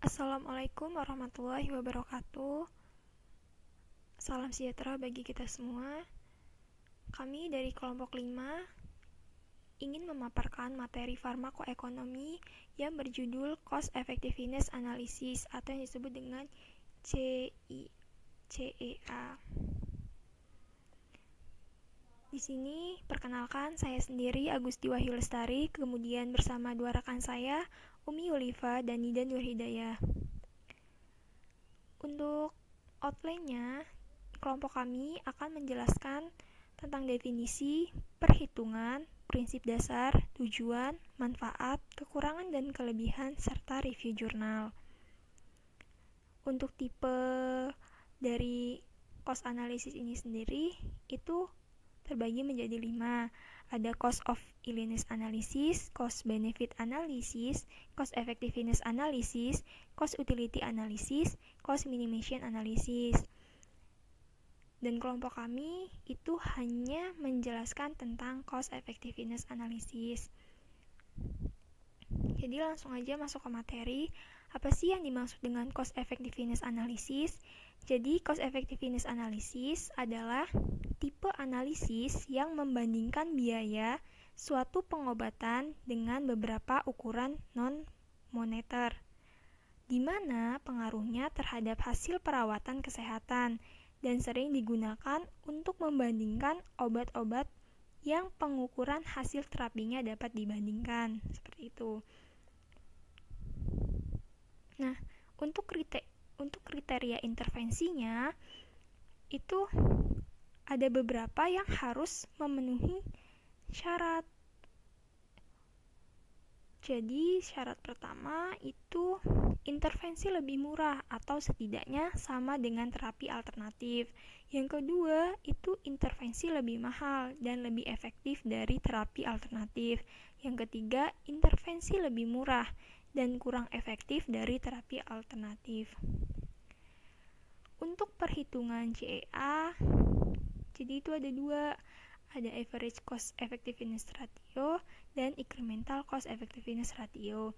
Assalamualaikum warahmatullahi wabarakatuh. Salam sejahtera bagi kita semua. Kami dari kelompok 5 ingin memaparkan materi farmakoekonomi yang berjudul Cost Effectiveness Analysis atau yang disebut dengan CEA. Di sini perkenalkan, saya sendiri Agusti Wahyu Lestari, kemudian bersama dua rekan saya, Umi Yulifa dan Nida Nurhidayah. Untuk outline-nya, kelompok kami akan menjelaskan tentang definisi, perhitungan, prinsip dasar, tujuan, manfaat, kekurangan dan kelebihan, serta review jurnal. Untuk tipe dari cost analysis ini sendiri, itu terbagi menjadi 5. Ada cost of illness analysis, cost benefit analysis, cost effectiveness analysis, cost utility analysis, cost minimization analysis. Dan kelompok kami itu hanya menjelaskan tentang cost effectiveness analysis. Jadi langsung aja masuk ke materi. Apa sih yang dimaksud dengan cost effectiveness analysis? Jadi cost effectiveness analysis adalah tipe analisis yang membandingkan biaya suatu pengobatan dengan beberapa ukuran non-moneter, di mana pengaruhnya terhadap hasil perawatan kesehatan dan sering digunakan untuk membandingkan obat-obat yang pengukuran hasil terapinya dapat dibandingkan. Seperti itu. Nah, untuk kriteria intervensinya itu ada beberapa yang harus memenuhi syarat. Jadi, syarat pertama itu intervensi lebih murah atau setidaknya sama dengan terapi alternatif. Yang kedua, itu intervensi lebih mahal dan lebih efektif dari terapi alternatif. Yang ketiga, intervensi lebih murah dan kurang efektif dari terapi alternatif. Untuk perhitungan CEA, jadi itu ada 2, ada average cost effectiveness ratio dan incremental cost effectiveness ratio.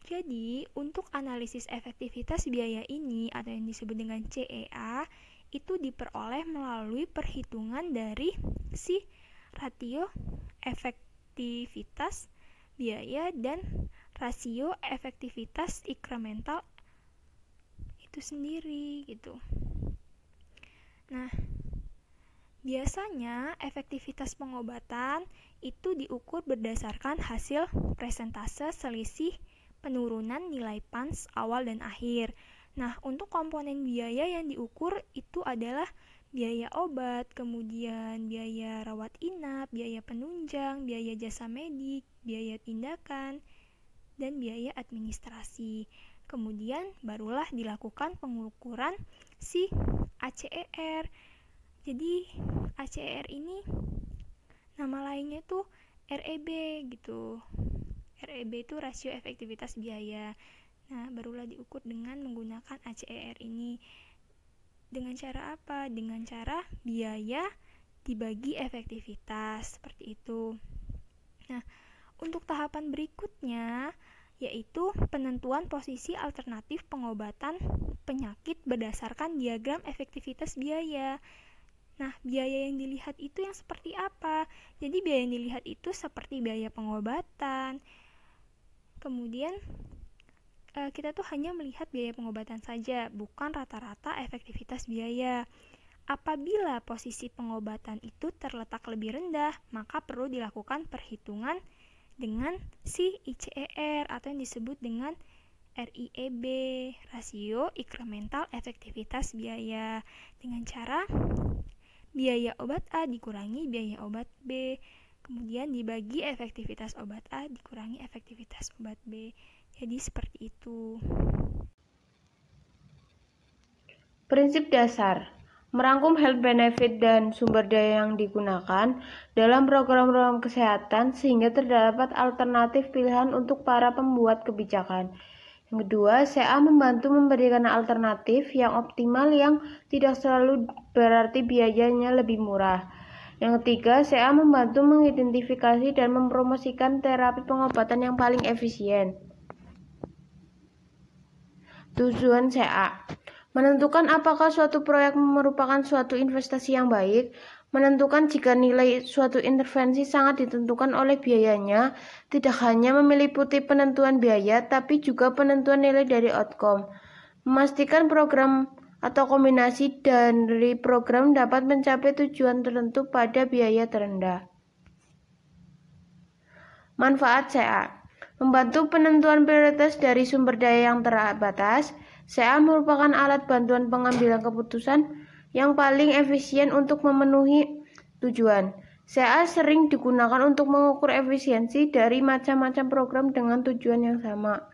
Jadi, untuk analisis efektivitas biaya ini atau yang disebut dengan CEA itu diperoleh melalui perhitungan dari si rasio efektivitas biaya dan rasio efektivitas incremental itu sendiri gitu. Nah, biasanya efektivitas pengobatan itu diukur berdasarkan hasil persentase selisih penurunan nilai PANS awal dan akhir. Nah, untuk komponen biaya yang diukur itu adalah biaya obat, kemudian biaya rawat inap, biaya penunjang, biaya jasa medik, biaya tindakan, dan biaya administrasi. Kemudian barulah dilakukan pengukuran si ACER. Jadi ACER ini nama lainnya tuh REB gitu. REB itu rasio efektivitas biaya. Nah, barulah diukur dengan menggunakan ACER ini. Dengan cara apa? Dengan cara biaya dibagi efektivitas, seperti itu. Nah, untuk tahapan berikutnya yaitu penentuan posisi alternatif pengobatan penyakit berdasarkan diagram efektivitas biaya. Nah, biaya yang dilihat itu yang seperti apa? Jadi biaya yang dilihat itu seperti biaya pengobatan. Kemudian kita tuh hanya melihat biaya pengobatan saja, bukan rata-rata efektivitas biaya. Apabila posisi pengobatan itu terletak lebih rendah, maka perlu dilakukan perhitungan dengan si ICER atau yang disebut dengan RIEB, rasio incremental efektivitas biaya, dengan cara biaya obat A dikurangi biaya obat B, kemudian dibagi efektivitas obat A dikurangi efektivitas obat B. Jadi seperti itu. Prinsip dasar merangkum health benefit dan sumber daya yang digunakan dalam program-program kesehatan sehingga terdapat alternatif pilihan untuk para pembuat kebijakan. Yang kedua, CA membantu memberikan alternatif yang optimal yang tidak selalu berarti biayanya lebih murah. Yang ketiga, CA membantu mengidentifikasi dan mempromosikan terapi pengobatan yang paling efisien. Tujuan CA: menentukan apakah suatu proyek merupakan suatu investasi yang baik, menentukan jika nilai suatu intervensi sangat ditentukan oleh biayanya, tidak hanya meliputi penentuan biaya, tapi juga penentuan nilai dari outcome, memastikan program atau kombinasi dari program dapat mencapai tujuan tertentu pada biaya terendah. Manfaat CA: membantu penentuan prioritas dari sumber daya yang terbatas. CA merupakan alat bantuan pengambilan keputusan yang paling efisien untuk memenuhi tujuan. CA sering digunakan untuk mengukur efisiensi dari macam-macam program dengan tujuan yang sama.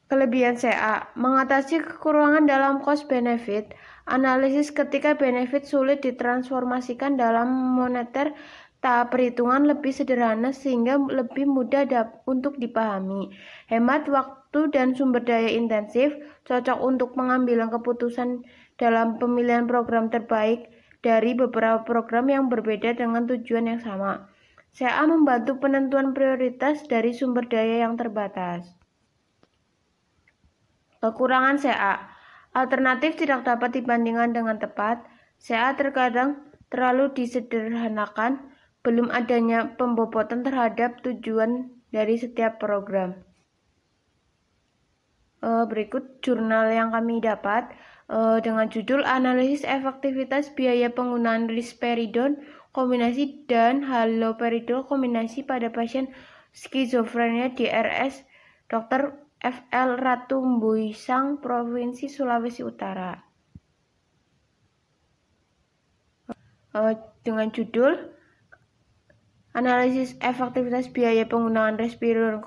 Kelebihan CA: mengatasi kekurangan dalam cost benefit analisis ketika benefit sulit ditransformasikan dalam moneter. Tahap perhitungan lebih sederhana sehingga lebih mudah untuk dipahami. Hemat waktu dan sumber daya intensif, cocok untuk pengambilan keputusan dalam pemilihan program terbaik dari beberapa program yang berbeda dengan tujuan yang sama. CA membantu penentuan prioritas dari sumber daya yang terbatas. Kekurangan CA: alternatif tidak dapat dibandingkan dengan tepat. CA terkadang terlalu disederhanakan, belum adanya pembobotan terhadap tujuan dari setiap program. Berikut jurnal yang kami dapat dengan judul Analisis Efektivitas Biaya Penggunaan Risperidon Kombinasi dan Haloperidol Kombinasi pada Pasien Skizofrenia di RS Dr. F.L. Ratumbuisang, Provinsi Sulawesi Utara. Dengan judul Analisis Efektivitas Biaya Penggunaan Risperidon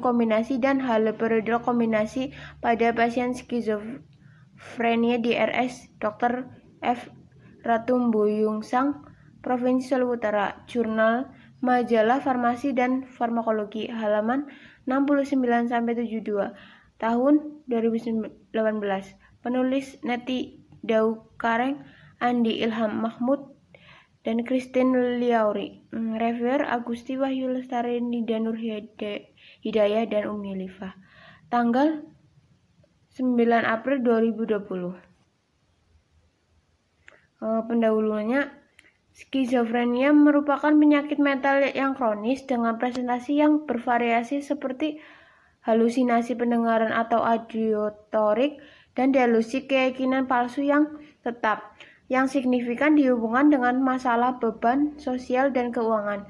Kombinasi dan Haloperidol Kombinasi pada Pasien Skizofrenia di RS Dr. F. Ratumbuisang, Provinsi Sulawesi Utara. Jurnal Majalah Farmasi dan Farmakologi, halaman 69-72, tahun 2018. Penulis Neti Daukareng, Andi Ilham Mahmud, dan Christine Liauri. Reviewer Agusti Wahyu Lestari, Nida Nur Hidayah, dan Umi Lifah. Tanggal 9 April 2020. Pendahulunya, skizofrenia merupakan penyakit mental yang kronis dengan presentasi yang bervariasi seperti halusinasi pendengaran atau auditorik dan delusi keyakinan palsu yang tetap, yang signifikan dihubungkan dengan masalah beban sosial dan keuangan.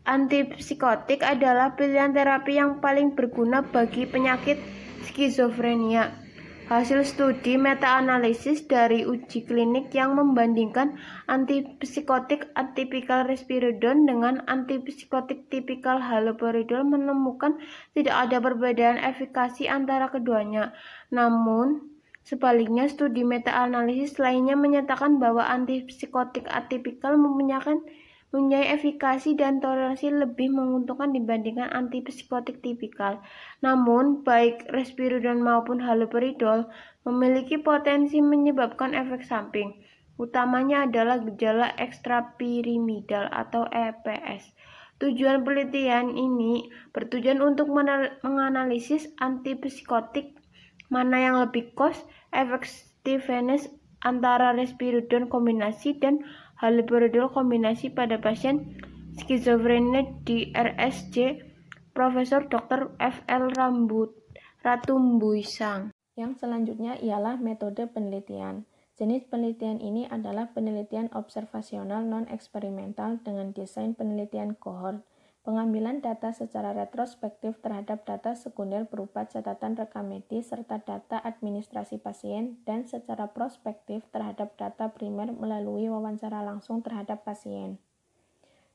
Antipsikotik adalah pilihan terapi yang paling berguna bagi penyakit skizofrenia. Hasil studi meta-analisis dari uji klinik yang membandingkan antipsikotik atipikal risperidon dengan antipsikotik tipikal haloperidol menemukan tidak ada perbedaan efikasi antara keduanya. Namun, sebaliknya, studi meta-analisis lainnya menyatakan bahwa antipsikotik atipikal mempunyai efikasi dan toleransi lebih menguntungkan dibandingkan antipsikotik tipikal. Namun, baik risperidon maupun haloperidol memiliki potensi menyebabkan efek samping. Utamanya adalah gejala ekstrapiramidal atau EPS. Tujuan penelitian ini bertujuan untuk menganalisis antipsikotik mana yang lebih cost effectiveness antara risperidon kombinasi dan haloperidol kombinasi pada pasien skizofrenia di RSJ Profesor Dr. F.L. Ratumbuisang. Yang selanjutnya ialah metode penelitian. Jenis penelitian ini adalah penelitian observasional non-eksperimental dengan desain penelitian kohort. Pengambilan data secara retrospektif terhadap data sekunder berupa catatan rekam medis serta data administrasi pasien, dan secara prospektif terhadap data primer melalui wawancara langsung terhadap pasien.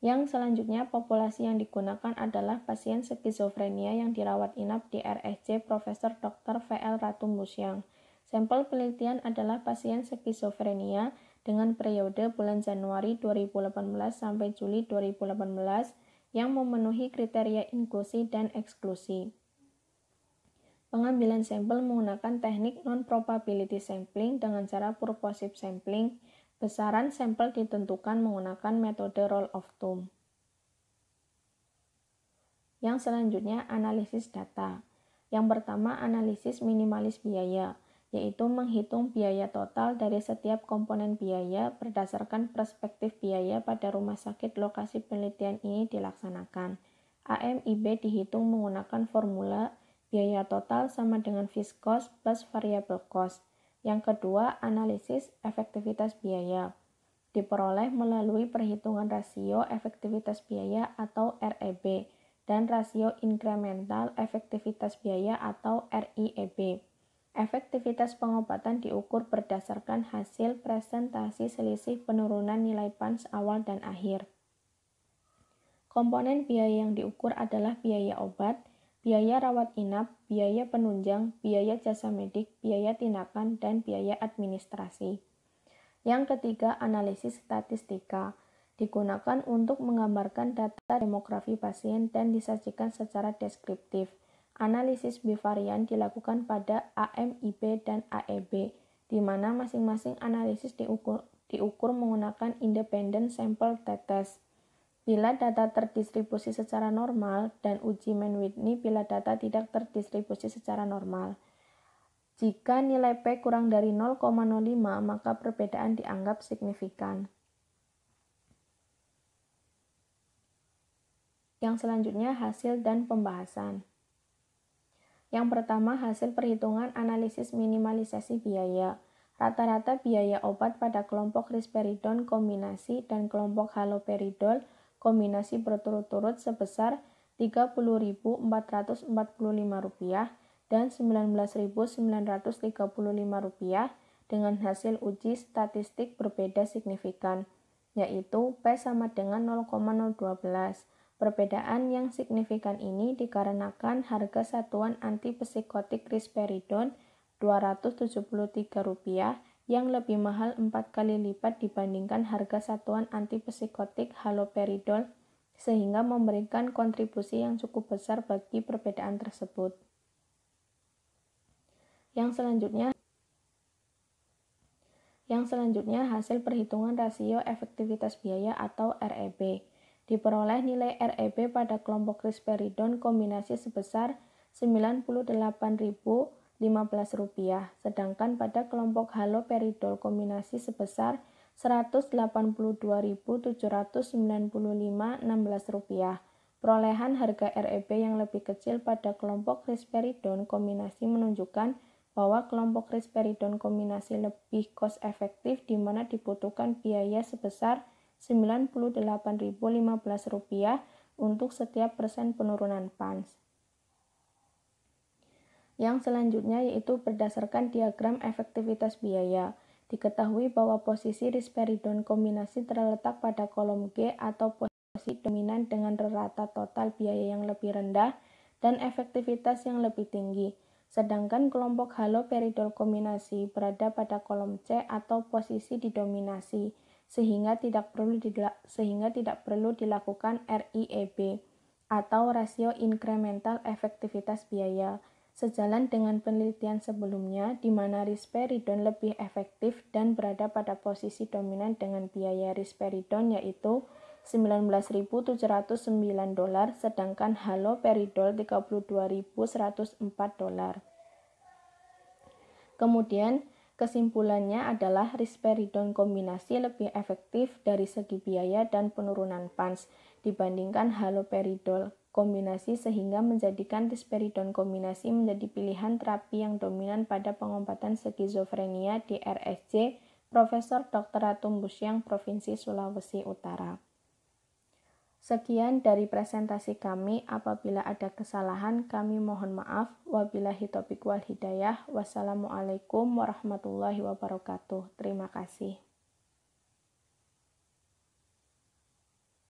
Yang selanjutnya, populasi yang digunakan adalah pasien skizofrenia yang dirawat inap di RSJ Profesor Dr. V.L. Ratumbuisang. Sampel penelitian adalah pasien skizofrenia dengan periode bulan Januari 2018 sampai Juli 2018 yang memenuhi kriteria inklusi dan eksklusi. Pengambilan sampel menggunakan teknik non-probability sampling dengan cara purposive sampling. Besaran sampel ditentukan menggunakan metode roll of thumb. Yang selanjutnya, analisis data. Yang pertama, analisis minimalis biaya, yaitu menghitung biaya total dari setiap komponen biaya berdasarkan perspektif biaya pada rumah sakit lokasi penelitian ini dilaksanakan. AMIB dihitung menggunakan formula biaya total sama dengan fixed cost plus variable cost. Yang kedua, analisis efektivitas biaya. Diperoleh melalui perhitungan rasio efektivitas biaya atau REB dan rasio inkremental efektivitas biaya atau RIEB. Efektivitas pengobatan diukur berdasarkan hasil presentasi selisih penurunan nilai PANS awal dan akhir. Komponen biaya yang diukur adalah biaya obat, biaya rawat inap, biaya penunjang, biaya jasa medik, biaya tindakan, dan biaya administrasi. Yang ketiga, analisis statistika. Digunakan untuk menggambarkan data demografi pasien dan disajikan secara deskriptif. Analisis bivarian dilakukan pada AMIB dan AEB, di mana masing-masing analisis diukur menggunakan independent sample t-test. Bila data terdistribusi secara normal dan uji Mann-Whitney bila data tidak terdistribusi secara normal. Jika nilai P kurang dari 0,05, maka perbedaan dianggap signifikan. Yang selanjutnya, hasil dan pembahasan. Yang pertama, hasil perhitungan analisis minimalisasi biaya. Rata-rata biaya obat pada kelompok risperidon kombinasi dan kelompok haloperidol kombinasi berturut-turut sebesar Rp30.445 dan Rp19.935 dengan hasil uji statistik berbeda signifikan, yaitu P sama dengan 0,012. Perbedaan yang signifikan ini dikarenakan harga satuan antipsikotik risperidon Rp273 yang lebih mahal 4 kali lipat dibandingkan harga satuan antipsikotik haloperidol, sehingga memberikan kontribusi yang cukup besar bagi perbedaan tersebut. Yang selanjutnya hasil perhitungan rasio efektivitas biaya atau REB. Diperoleh nilai REB pada kelompok risperidon kombinasi sebesar Rp98.015, sedangkan pada kelompok haloperidol kombinasi sebesar Rp182.795,16. Perolehan harga REB yang lebih kecil pada kelompok risperidon kombinasi menunjukkan bahwa kelompok risperidon kombinasi lebih cost efektif di mana dibutuhkan biaya sebesar Rp98.015 untuk setiap persen penurunan PANS. Yang selanjutnya yaitu berdasarkan diagram efektivitas biaya. Diketahui bahwa posisi risperidon kombinasi terletak pada kolom G atau posisi dominan dengan rata total biaya yang lebih rendah dan efektivitas yang lebih tinggi. Sedangkan kelompok haloperidol kombinasi berada pada kolom C atau posisi didominasi, sehingga tidak perlu dilakukan RIEB atau rasio inkremental efektivitas biaya. Sejalan dengan penelitian sebelumnya, di mana risperidon lebih efektif dan berada pada posisi dominan dengan biaya risperidon yaitu $19.709, sedangkan haloperidol $32.104. Kemudian, kesimpulannya adalah risperidon kombinasi lebih efektif dari segi biaya dan penurunan PANS dibandingkan haloperidol kombinasi, sehingga menjadikan risperidon kombinasi menjadi pilihan terapi yang dominan pada pengobatan skizofrenia di RSJ Profesor Dr. Ratu Mbusyang, Provinsi Sulawesi Utara. Sekian dari presentasi kami. Apabila ada kesalahan, kami mohon maaf. Wabillahi taufiq wal hidayah. Wassalamualaikum warahmatullahi wabarakatuh. Terima kasih.